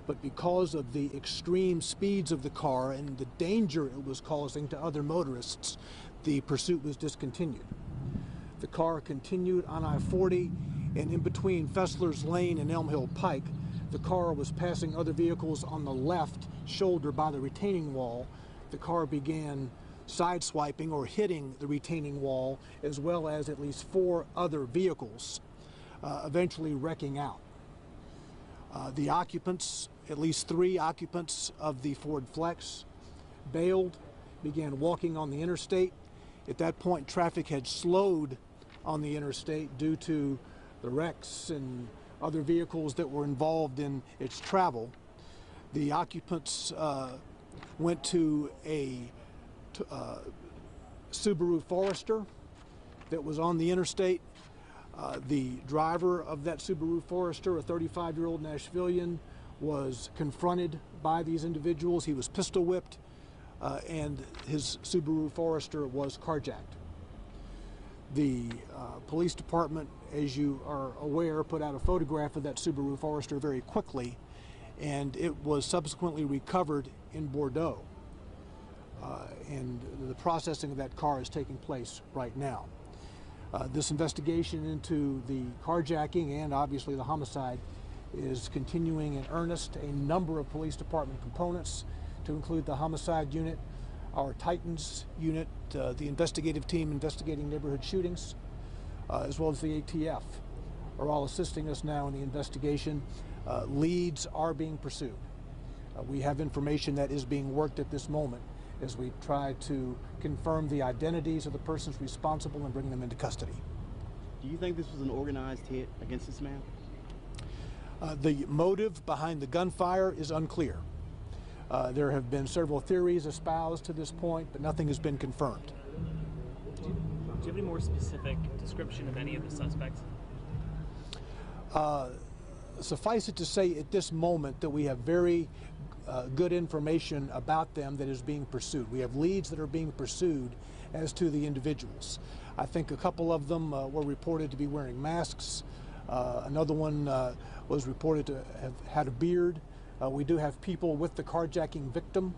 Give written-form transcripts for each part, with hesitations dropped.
but because of the extreme speeds of the car and the danger it was causing to other motorists, the pursuit was discontinued. The car continued on I-40, and in between Fessler's Lane and Elm Hill Pike, the car was passing other vehicles on the left shoulder by the retaining wall. The car began sideswiping or hitting the retaining wall, as well as at least 4 other vehicles, eventually wrecking out. The occupants, at least 3 occupants of the Ford Flex, bailed, began walking on the interstate. At that point, traffic had slowed on the interstate due to the wrecks and other vehicles that were involved in its travel. The occupants went to a Subaru Forester that was on the interstate. The driver of that Subaru Forester, a 35-year-old Nashvilleian, was confronted by these individuals. He was pistol whipped, and his Subaru Forester was carjacked. The police department, as you are aware, put out a photograph of that Subaru Forester very quickly, and it was subsequently recovered in Bordeaux. And the processing of that car is taking place right now. This investigation into the carjacking and obviously the homicide is continuing in earnest. A number of police department components, to include the homicide unit, our Titans unit, the investigative team investigating neighborhood shootings, as well as the ATF, are all assisting us now in the investigation. Leads are being pursued. We have information that is being worked at this moment as we try to confirm the identities of the persons responsible and bring them into custody. Do you think this was an organized hit against this man? The motive behind the gunfire is unclear. There have been several theories espoused to this point, but nothing has been confirmed. Do you have any more specific description of any of the suspects? Suffice it to say at this moment that we have very good information about them that is being pursued. We have leads that are being pursued as to the individuals. I think a couple of them were reported to be wearing masks. Another one was reported to have had a beard. We do have people with the carjacking victim,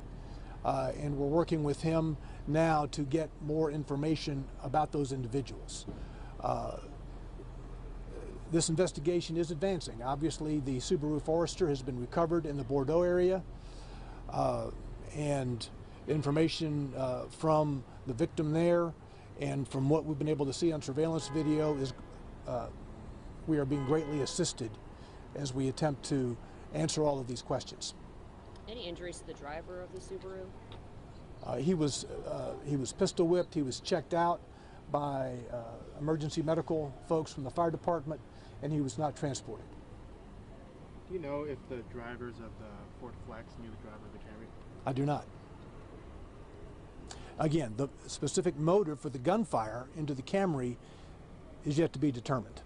and we're working with him now to get more information about those individuals. This investigation is advancing. Obviously, the Subaru Forester has been recovered in the Bordeaux area, and information from the victim there and from what we've been able to see on surveillance video is we are being greatly assisted as we attempt to answer all of these questions. Any injuries to the driver of the Subaru? He was pistol whipped. He was checked out by emergency medical folks from the fire department, and he was not transported. Do you know if the drivers of the Ford Flex knew the driver of the Camry? I do not. Again, the specific motive for the gunfire into the Camry is yet to be determined.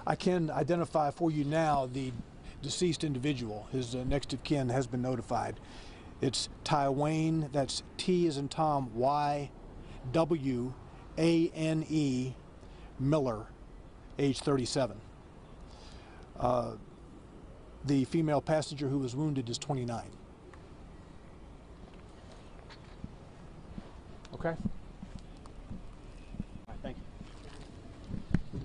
I can identify for you now the deceased individual. His next of kin has been notified. It's Ty Wayne, that's T as in Tom, Y, W, A, N, E, Miller, age 37. The female passenger who was wounded is 29. Okay?